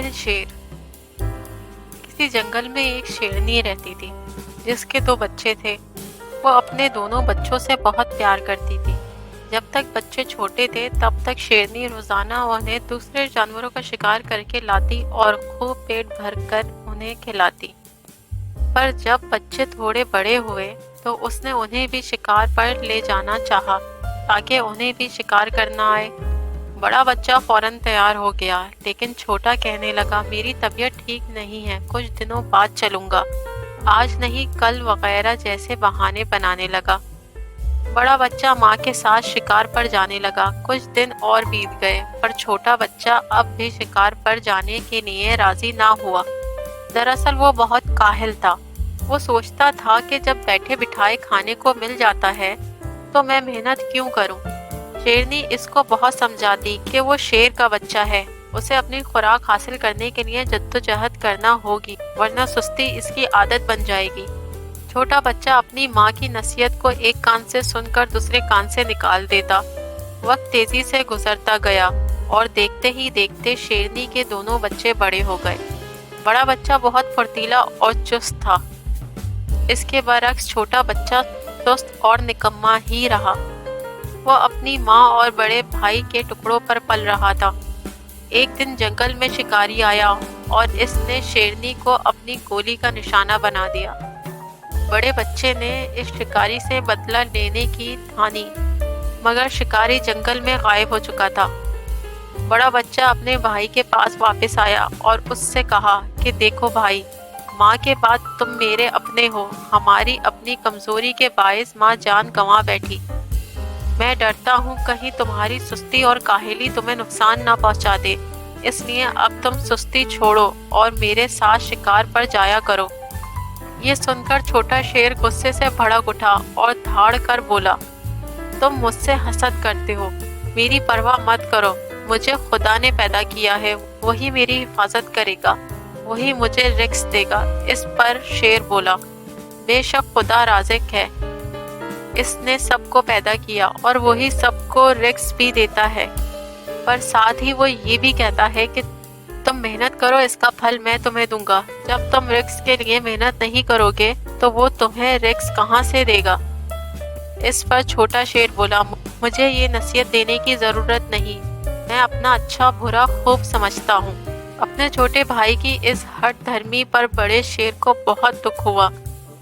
کاہل شیر۔ کسی جنگل میں ایک شیرنی رہتی تھی جس کے 2 بچے تھے۔ وہ اپنے دونوں بچوں سے بہت پیار کرتی تھی۔ جب تک بچے چھوٹے تھے تب تک شیرنی روزانہ انہیں دوسرے جانوروں کا شکار کر کے لاتی اور خوب پیٹ بھر کر انہیں کھلاتی۔ پر جب بچے تھوڑے بڑے ہوئے تو اس نے انہیں بھی شکار پر لے جانا چاہا تاکہ انہیں بھی شکار کرنا آئے۔ بڑا بچہ فوراً تیار ہو گیا، لیکن چھوٹا کہنے لگا میری طبیعت ٹھیک نہیں ہے، کچھ دنوں بعد چلوں گا، آج نہیں کل وغیرہ جیسے بہانے بنانے لگا۔ بڑا بچہ ماں کے ساتھ شکار پر جانے لگا۔ کچھ دن اور بیت گئے پر چھوٹا بچہ اب بھی شکار پر جانے کے لیے راضی نہ ہوا۔ دراصل وہ بہت کاہل تھا۔ وہ سوچتا تھا کہ جب بیٹھے بٹھائے کھانے کو مل جاتا ہے تو میں محنت کیوں کروں۔ شیرنی اس کو بہت سمجھاتی کہ وہ شیر کا بچہ ہے، اسے اپنی خوراک حاصل کرنے کے لیے جدوجہد کرنا ہوگی ورنہ سستی اس کی عادت بن جائے گی۔ چھوٹا بچہ اپنی ماں کی نصیحت کو ایک کان سے سن کر دوسرے کان سے نکال دیتا۔ وقت تیزی سے گزرتا گیا اور دیکھتے ہی دیکھتے شیرنی کے دونوں بچے بڑے ہو گئے۔ بڑا بچہ بہت پھرتیلا اور چست تھا، اس کے برعکس چھوٹا بچہ سست اور نکما ہی رہا۔ وہ اپنی ماں اور بڑے بھائی کے ٹکڑوں پر پل رہا تھا۔ ایک دن جنگل میں شکاری آیا اور اس نے شیرنی کو اپنی گولی کا نشانہ بنا دیا۔ بڑے بچے نے اس شکاری سے بدلہ لینے کی ٹھانی، مگر شکاری جنگل میں غائب ہو چکا تھا۔ بڑا بچہ اپنے بھائی کے پاس واپس آیا اور اس سے کہا کہ دیکھو بھائی، ماں کے بعد تم میرے اپنے ہو، ہماری اپنی کمزوری کے باعث ماں جان گنوا بیٹھی۔ میں ڈرتا ہوں کہیں تمہاری سستی اور کاہلی تمہیں نقصان نہ پہنچا دے، اس لیے اب تم سستی چھوڑو اور میرے ساتھ شکار پر جایا کرو۔ یہ سن کر چھوٹا شیر غصے سے بھڑک اٹھا اور دھاڑ کر بولا، تم مجھ سے حسد کرتے ہو، میری پرواہ مت کرو، مجھے خدا نے پیدا کیا ہے، وہی میری حفاظت کرے گا، وہی مجھے رزق دے گا۔ اس پر شیر بولا، بے شک خدا رازق ہے، اس نے سب کو پیدا کیا اور وہی سب کو رزق بھی دیتا ہے، پر ساتھ ہی وہ یہ بھی کہتا ہے کہ تم محنت کرو، اس کا پھل میں تمہیں دوں گا۔ جب تم رزق کے لیے محنت نہیں کرو گے تو وہ تمہیں رزق کہاں سے دے گا؟ اس پر چھوٹا شیر بولا، مجھے یہ نصیحت دینے کی ضرورت نہیں، میں اپنا اچھا برا خوب سمجھتا ہوں۔ اپنے چھوٹے بھائی کی اس ہٹ دھرمی پر بڑے شیر کو بہت دکھ ہوا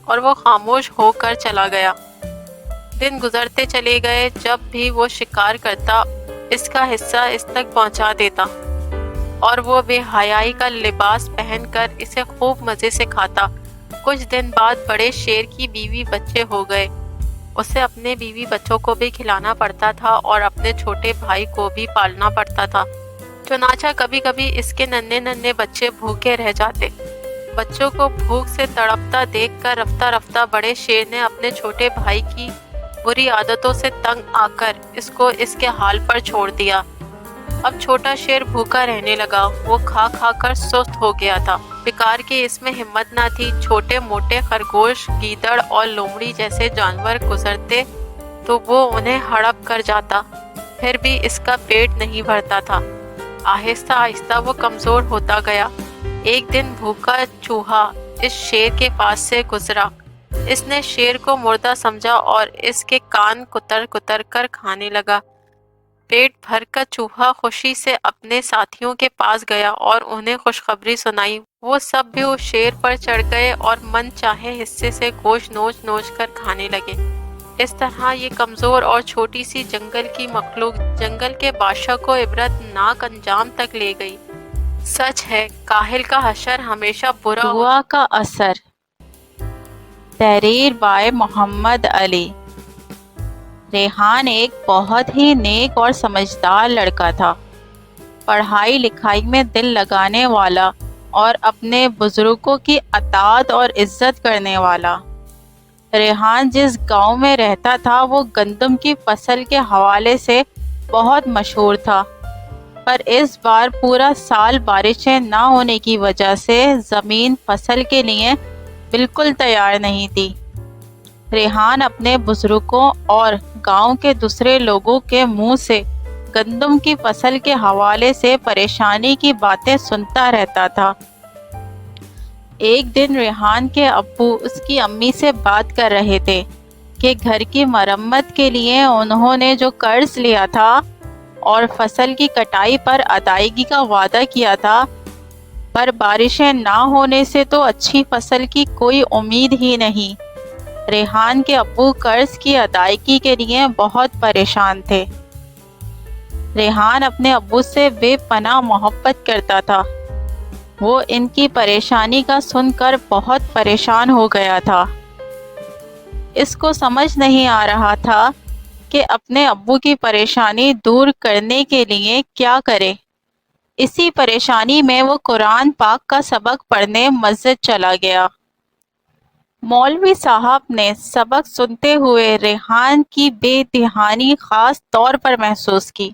اور وہ خاموش ہو کر چلا گیا۔ دن گزرتے چلے گئے، جب بھی وہ شکار کرتا اس کا حصہ اس تک پہنچا دیتا اور وہ بے حیائی کا لباس پہن کر اسے خوب مزے سے کھاتا۔ کچھ دن بعد بڑے شیر کی بیوی بچے ہو گئے، اسے اپنے بیوی بچوں کو بھی کھلانا پڑتا تھا اور اپنے چھوٹے بھائی کو بھی پالنا پڑتا تھا۔ چنانچہ کبھی کبھی اس کے ننھے ننھے بچے بھوکے رہ جاتے۔ بچوں کو بھوک سے تڑپتا دیکھ کر رفتہ رفتہ بڑے شیر نے اپنے چھوٹے بھائی کی بری عادتوں سے تنگ آ کر اس کو اس کے حال پر چھوڑ دیا۔ اب چھوٹا شیر بھوکا رہنے لگا، وہ کھا کھا کر سست ہو گیا تھا، شکار کی اس میں ہمت نہ تھی۔ چھوٹے موٹے خرگوش، گیدڑ اور لومڑی جیسے جانور گزرتے تو وہ انہیں ہڑپ کر جاتا، پھر بھی اس کا پیٹ نہیں بھرتا تھا۔ آہستہ آہستہ وہ کمزور ہوتا گیا۔ ایک دن بھوکا چوہا اس شیر کے پاس سے گزرا، اس نے شیر کو مردہ سمجھا اور اس کے کان کتر کتر کر کھانے لگا۔ پیٹ بھر کر چوہا خوشی سے اپنے ساتھیوں کے پاس گیا اور انہیں خوشخبری سنائی۔ وہ سب بھی اس شیر پر چڑھ گئے اور من چاہے حصے سے گوشت نوچ نوچ کر کھانے لگے۔ اس طرح یہ کمزور اور چھوٹی سی جنگل کی مخلوق جنگل کے بادشاہ کو عبرت ناک انجام تک لے گئی۔ سچ ہے، کاہل کا حشر ہمیشہ برا دعا کا اثر۔ تحریر بائے محمد علی۔ ریحان ایک بہت ہی نیک اور سمجھدار لڑکا تھا، پڑھائی لکھائی میں دل لگانے والا اور اپنے بزرگوں کی اطاعت اور عزت کرنے والا۔ ریحان جس گاؤں میں رہتا تھا وہ گندم کی فصل کے حوالے سے بہت مشہور تھا، پر اس بار پورا سال بارشیں نہ ہونے کی وجہ سے زمین فصل کے لیے بالکل تیار نہیں تھی۔ ریحان اپنے بزرگوں اور گاؤں کے دوسرے لوگوں کے منہ سے گندم کی فصل کے حوالے سے پریشانی کی باتیں سنتا رہتا تھا۔ ایک دن ریحان کے ابو اس کی امی سے بات کر رہے تھے کہ گھر کی مرمت کے لیے انہوں نے جو قرض لیا تھا اور فصل کی کٹائی پر ادائیگی کا وعدہ کیا تھا، پر بارشیں نہ ہونے سے تو اچھی فصل کی کوئی امید ہی نہیں۔ ریحان کے ابو قرض کی ادائیگی کے لیے بہت پریشان تھے۔ ریحان اپنے ابو سے بے پناہ محبت کرتا تھا۔ وہ ان کی پریشانی کا سن کر بہت پریشان ہو گیا تھا۔ اس کو سمجھ نہیں آ رہا تھا کہ اپنے ابو کی پریشانی دور کرنے کے لیے کیا کرے۔ اسی پریشانی میں وہ قرآن پاک کا سبق پڑھنے مسجد چلا گیا۔ مولوی صاحب نے سبق سنتے ہوئے ریحان کی بے دھیانی خاص طور پر محسوس کی۔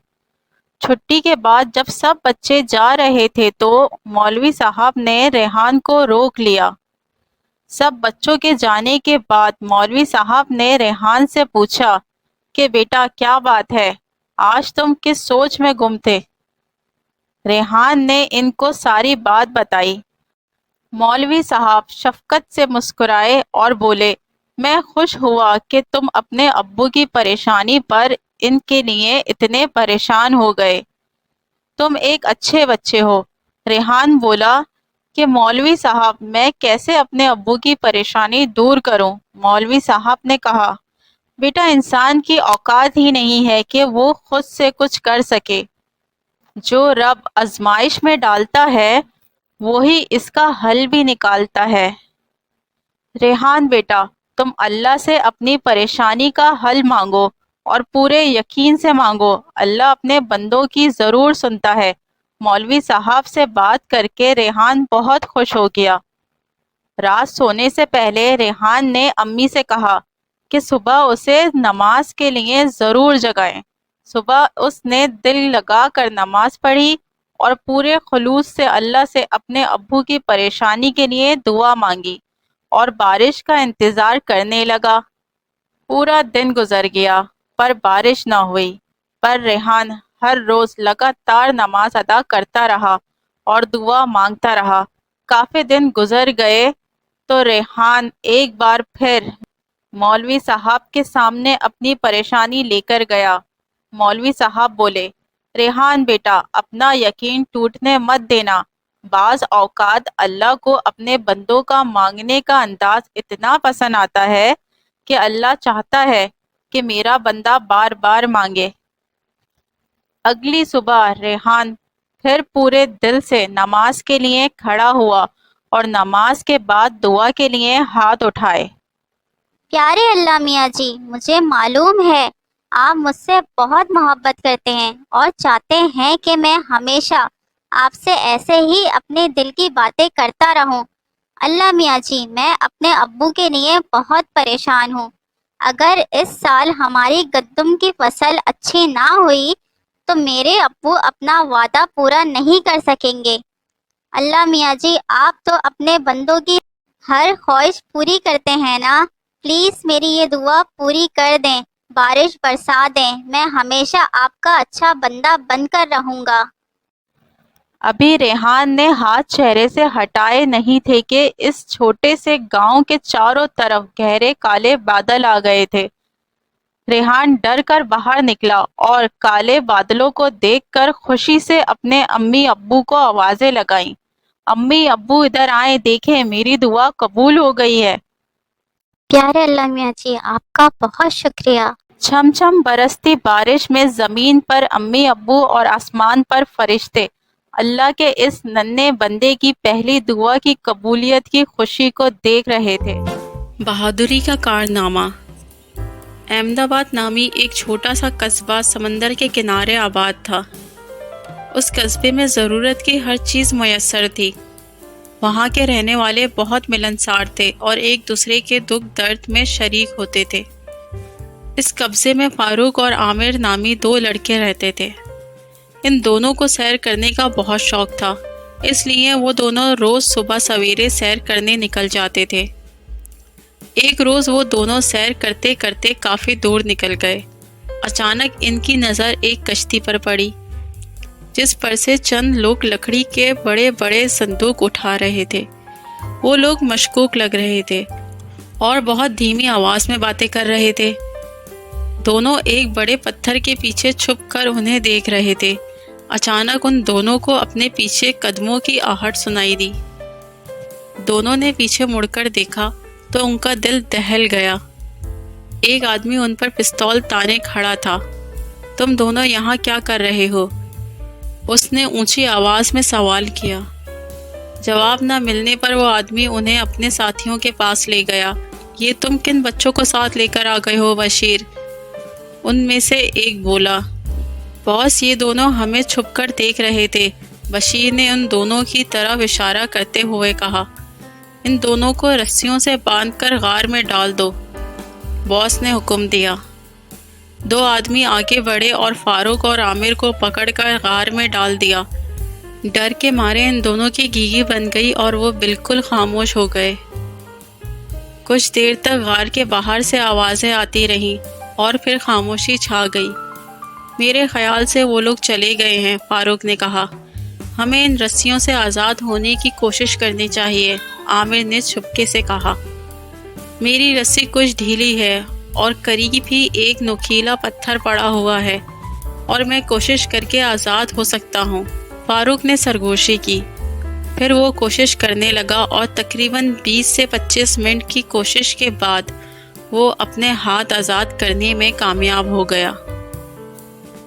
چھٹی کے بعد جب سب بچے جا رہے تھے تو مولوی صاحب نے ریحان کو روک لیا۔ سب بچوں کے جانے کے بعد مولوی صاحب نے ریحان سے پوچھا کہ بیٹا کیا بات ہے، آج تم کس سوچ میں گم تھے؟ ریحان نے ان کو ساری بات بتائی۔ مولوی صاحب شفقت سے مسکرائے اور بولے، میں خوش ہوا کہ تم اپنے ابو کی پریشانی پر ان کے لیے اتنے پریشان ہو گئے۔ تم ایک اچھے بچے ہو۔ ریحان بولا کہ مولوی صاحب میں کیسے اپنے ابو کی پریشانی دور کروں؟ مولوی صاحب نے کہا، بیٹا انسان کی اوقات ہی نہیں ہے کہ وہ خود سے کچھ کر سکے۔ جو رب آزمائش میں ڈالتا ہے وہی اس کا حل بھی نکالتا ہے۔ ریحان بیٹا تم اللہ سے اپنی پریشانی کا حل مانگو اور پورے یقین سے مانگو، اللہ اپنے بندوں کی ضرور سنتا ہے۔ مولوی صاحب سے بات کر کے ریحان بہت خوش ہو گیا۔ رات سونے سے پہلے ریحان نے امی سے کہا کہ صبح اسے نماز کے لیے ضرور جگائیں۔ صبح اس نے دل لگا کر نماز پڑھی اور پورے خلوص سے اللہ سے اپنے ابو کی پریشانی کے لیے دعا مانگی اور بارش کا انتظار کرنے لگا۔ پورا دن گزر گیا پر بارش نہ ہوئی، پر ریحان ہر روز لگاتار نماز ادا کرتا رہا اور دعا مانگتا رہا۔ کافی دن گزر گئے تو ریحان ایک بار پھر مولوی صاحب کے سامنے اپنی پریشانی لے کر گیا۔ مولوی صاحب بولے، ریحان بیٹا اپنا یقین ٹوٹنے مت دینا۔ بعض اوقات اللہ کو اپنے بندوں کا مانگنے کا انداز اتنا پسند آتا ہے کہ اللہ چاہتا ہے کہ میرا بندہ بار بار مانگے۔ اگلی صبح ریحان پھر پورے دل سے نماز کے لیے کھڑا ہوا اور نماز کے بعد دعا کے لیے ہاتھ اٹھائے۔ پیارے اللہ میاں جی، مجھے معلوم ہے آپ مجھ سے بہت محبت کرتے ہیں اور چاہتے ہیں کہ میں ہمیشہ آپ سے ایسے ہی اپنے دل کی باتیں کرتا رہوں۔ اللہ میاں جی، میں اپنے ابو کے لیے بہت پریشان ہوں۔ اگر اس سال ہماری گندم کی فصل اچھی نہ ہوئی تو میرے ابو اپنا وعدہ پورا نہیں کر سکیں گے۔ اللہ میاں جی، آپ تو اپنے بندوں کی ہر خواہش پوری کرتے ہیں نا، پلیز میری یہ دعا پوری کر دیں، بارش برسا دیں، میں ہمیشہ آپ کا اچھا بندہ بن کر رہوں گا۔ ابھی ریحان نے ہاتھ چہرے سے ہٹائے نہیں تھے کہ اس چھوٹے سے گاؤں کے چاروں طرف گہرے کالے بادل آ گئے تھے۔ ریحان ڈر کر باہر نکلا اور کالے بادلوں کو دیکھ کر خوشی سے اپنے امی ابو کو آوازیں لگائیں، امی ابو ادھر آئیں، دیکھیں میری دعا قبول ہو گئی ہے۔ پیارے اللہ میاں جی، آپ کا بہت شکریہ۔ چھم چھم برستی بارش میں زمین پر امی ابو اور آسمان پر فرشتے اللہ کے اس ننھے بندے کی پہلی دعا کی قبولیت کی خوشی کو دیکھ رہے تھے۔ بہادری کا کارنامہ۔ احمد آباد نامی ایک چھوٹا سا قصبہ سمندر کے کنارے آباد تھا۔ اس قصبے میں ضرورت کی ہر چیز میسر تھی۔ وہاں کے رہنے والے بہت ملنسار تھے اور ایک دوسرے کے دکھ درد میں شریک ہوتے تھے۔ اس قصبے میں فاروق اور عامر نامی دو لڑکے رہتے تھے۔ ان دونوں کو سیر کرنے کا بہت شوق تھا، اس لیے وہ دونوں روز صبح سویرے سیر کرنے نکل جاتے تھے۔ ایک روز وہ دونوں سیر کرتے کرتے کافی دور نکل گئے۔ اچانک ان کی نظر ایک کشتی پر پڑی جس پر سے چند لوگ لکڑی کے بڑے بڑے صندوق اٹھا رہے تھے۔ وہ لوگ مشکوک لگ رہے تھے اور بہت دھیمی آواز میں باتیں کر رہے تھے۔ دونوں ایک بڑے پتھر کے پیچھے چھپ کر انہیں دیکھ رہے تھے۔ اچانک ان دونوں کو اپنے پیچھے قدموں کی آہٹ سنائی دی۔ دونوں نے پیچھے مڑ کر دیکھا تو ان کا دل دہل گیا۔ ایک آدمی ان پر پستول تانے کھڑا تھا۔ تم دونوں یہاں کیا کر رہے ہو؟ اس نے اونچی آواز میں سوال کیا۔ جواب نہ ملنے پر وہ آدمی انہیں اپنے ساتھیوں کے پاس لے گیا۔ یہ تم کن بچوں کو ساتھ لے کر آ گئے ہو بشیر؟ ان میں سے ایک بولا۔ باس، یہ دونوں ہمیں چھپ کر دیکھ رہے تھے، بشیر نے ان دونوں کی طرف اشارہ کرتے ہوئے کہا۔ ان دونوں کو رسیوں سے باندھ کر غار میں ڈال دو، باس نے حکم دیا۔ دو آدمی آگے بڑھے اور فاروق اور عامر کو پکڑ کر غار میں ڈال دیا۔ ڈر کے مارے ان دونوں کی گیگی بن گئی اور وہ بالکل خاموش ہو گئے۔ کچھ دیر تک غار کے باہر سے آوازیں آتی رہیں اور پھر خاموشی چھا گئی۔ میرے خیال سے وہ لوگ چلے گئے ہیں، فاروق نے کہا۔ ہمیں ان رسیوں سے آزاد ہونے کی کوشش کرنی چاہیے، عامر نے چپکے سے کہا۔ میری رسی کچھ ڈھیلی ہے اور قریب ہی ایک نوکیلا پتھر پڑا ہوا ہے اور میں کوشش کر کے آزاد ہو سکتا ہوں، فاروق نے سرگوشی کی۔ پھر وہ کوشش کرنے لگا اور تقریباً 20 سے 25 منٹ کی کوشش کے بعد وہ اپنے ہاتھ آزاد کرنے میں کامیاب ہو گیا۔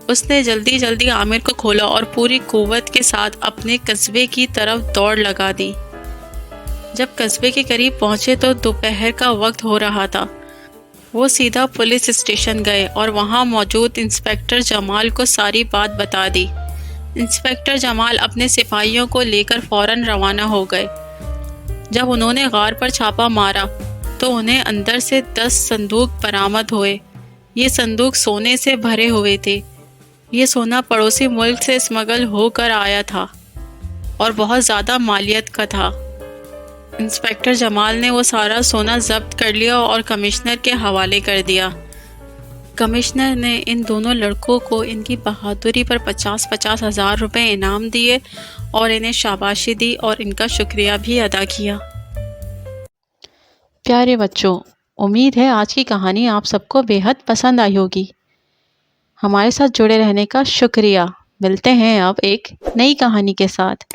اس نے جلدی جلدی عامر کو کھولا اور پوری قوت کے ساتھ اپنے قصبے کی طرف دوڑ لگا دی۔ جب قصبے کے قریب پہنچے تو دوپہر کا وقت ہو رہا تھا۔ وہ سیدھا پولیس اسٹیشن گئے اور وہاں موجود انسپکٹر جمال کو ساری بات بتا دی۔ انسپکٹر جمال اپنے سپاہیوں کو لے کر فوراً روانہ ہو گئے۔ جب انہوں نے غار پر چھاپا مارا تو انہیں اندر سے 10 صندوق برآمد ہوئے۔ یہ صندوق سونے سے بھرے ہوئے تھے۔ یہ سونا پڑوسی ملک سے اسمگل ہو کر آیا تھا اور بہت زیادہ مالیت کا تھا۔ انسپکٹر جمال نے وہ سارا سونا ضبط کر لیا اور کمشنر کے حوالے کر دیا۔ کمشنر نے ان دونوں لڑکوں کو ان کی بہادری پر 50,000 ہزار روپے انعام دیے اور انہیں شاباشی دی اور ان کا شکریہ بھی ادا کیا۔ پیارے بچوں، امید ہے آج کی کہانی آپ سب کو بے حد پسند آئی ہوگی۔ ہمارے ساتھ جڑے رہنے کا شکریہ۔ ملتے ہیں اب ایک نئی کہانی کے ساتھ۔